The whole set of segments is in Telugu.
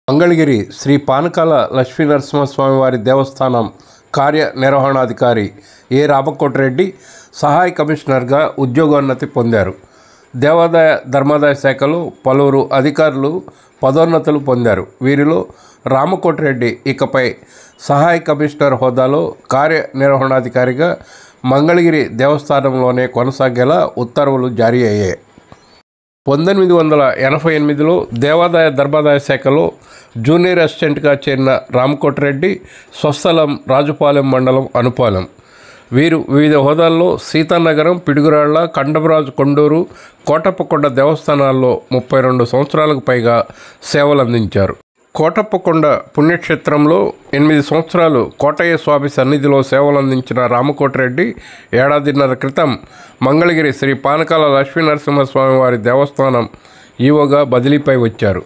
మంగళగిరి శ్రీ పానకాల లక్ష్మీనరసింహస్వామి వారి దేవస్థానం కార్యనిర్వహణాధికారి ఏ రామకోటిరెడ్డి సహాయ కమిషనర్గా ఉద్యోగోన్నతి పొందారు. దేవాదాయ ధర్మాదాయ శాఖలో పలువురు అధికారులు పదోన్నతులు పొందారు. వీరిలో రామకోటిరెడ్డి ఇకపై సహాయ కమిషనర్ హోదాలో కార్యనిర్వహణాధికారిగా మంగళగిరి దేవస్థానంలోనే కొనసాగేలా ఉత్తర్వులు జారీ అయ్యాయి. 1988లో దేవాదాయ ధర్మాదాయ శాఖలో జూనియర్ అసిస్టెంట్గా చేరిన రామకోటిరెడ్డి స్వస్థలం రాజుపాలెం మండలం అనుపాలెం. వీరు వివిధ హోదాల్లో సీతానగరం, పిడుగురాళ్ల, కండమరాజు కొండూరు, కోటప్పకొండ దేవస్థానాల్లో 32 సంవత్సరాలకు పైగా సేవలందించారు. కోటప్పకొండ పుణ్యక్షేత్రంలో 8 సంవత్సరాలు కోటయ్య స్వామి సన్నిధిలో సేవలందించిన రామకోటిరెడ్డి ఏడాదిన్నర క్రితం మంగళగిరి శ్రీ పానకాల లక్ష్మీనరసింహస్వామి వారి దేవస్థానం ఈవోగా బదిలీపై వచ్చారు.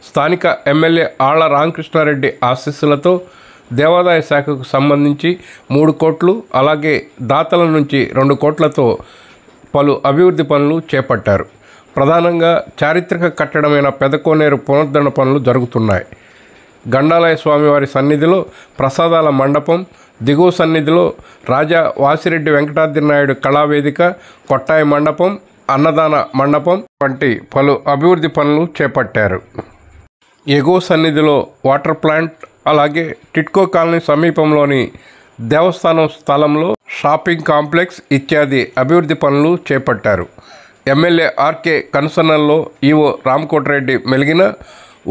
స్థానిక ఎమ్మెల్యే ఆళ్ల రామకృష్ణారెడ్డి ఆశీస్సులతో దేవాదాయ శాఖకు సంబంధించి 3 కోట్లు, అలాగే దాతల నుంచి 2 కోట్లతో పలు అభివృద్ధి పనులు చేపట్టారు. ప్రధానంగా చారిత్రక కట్టడమైన పెదకోనేరు పునరుద్ధరణ పనులు జరుగుతున్నాయి. గండాలయ స్వామివారి సన్నిధిలో ప్రసాదాల మండపం, దిగువ సన్నిధిలో రాజా వాసిరెడ్డి వెంకటాద్రి నాయుడు కళావేదిక, కొట్టాయి మండపం, అన్నదాన మండపం వంటి పలు అభివృద్ధి పనులు చేపట్టారు. ఎగువ సన్నిధిలో వాటర్ ప్లాంట్, అలాగే టిట్కో కాలనీ సమీపంలోని దేవస్థానం స్థలంలో షాపింగ్ కాంప్లెక్స్ ఇత్యాది అభివృద్ధి పనులు చేపట్టారు. ఎమ్మెల్యే ఆర్కే కన్సర్నల్లో ఈవో రామకోటిరెడ్డి మెలిగిన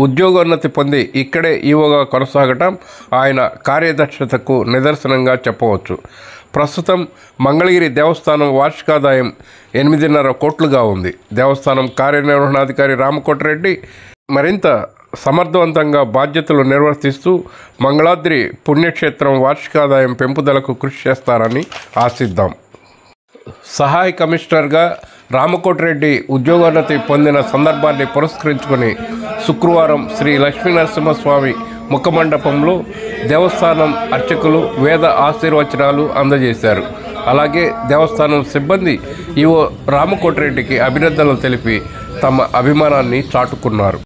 ఉద్యోగోన్నతి పొంది ఇక్కడే ఈవోగా కొనసాగటం ఆయన కార్యదక్షతకు నిదర్శనంగా చెప్పవచ్చు. ప్రస్తుతం మంగళగిరి దేవస్థానం వార్షికాదాయం 8.5 కోట్లుగా ఉంది. దేవస్థానం కార్యనిర్వహణాధికారి రామకోటిరెడ్డి మరింత సమర్థవంతంగా బాధ్యతలు నిర్వర్తిస్తూ మంగళాద్రి పుణ్యక్షేత్రం వార్షికాదాయం పెంపుదలకు కృషి చేస్తారని ఆశిద్దాం. సహాయ కమిషనర్గా రామకోటిరెడ్డి ఉద్యోగోన్నతి పొందిన సందర్భాన్ని పురస్కరించుకొని శుక్రవారం శ్రీ లక్ష్మీనరసింహస్వామి ముఖమండపంలో దేవస్థానం అర్చకులు వేద ఆశీర్వచనాలు అందజేశారు. అలాగే దేవస్థానం సిబ్బంది ఈవో రామకోటిరెడ్డికి అభినందనలు తెలిపి తమ అభిమానాన్ని చాటుకున్నారు.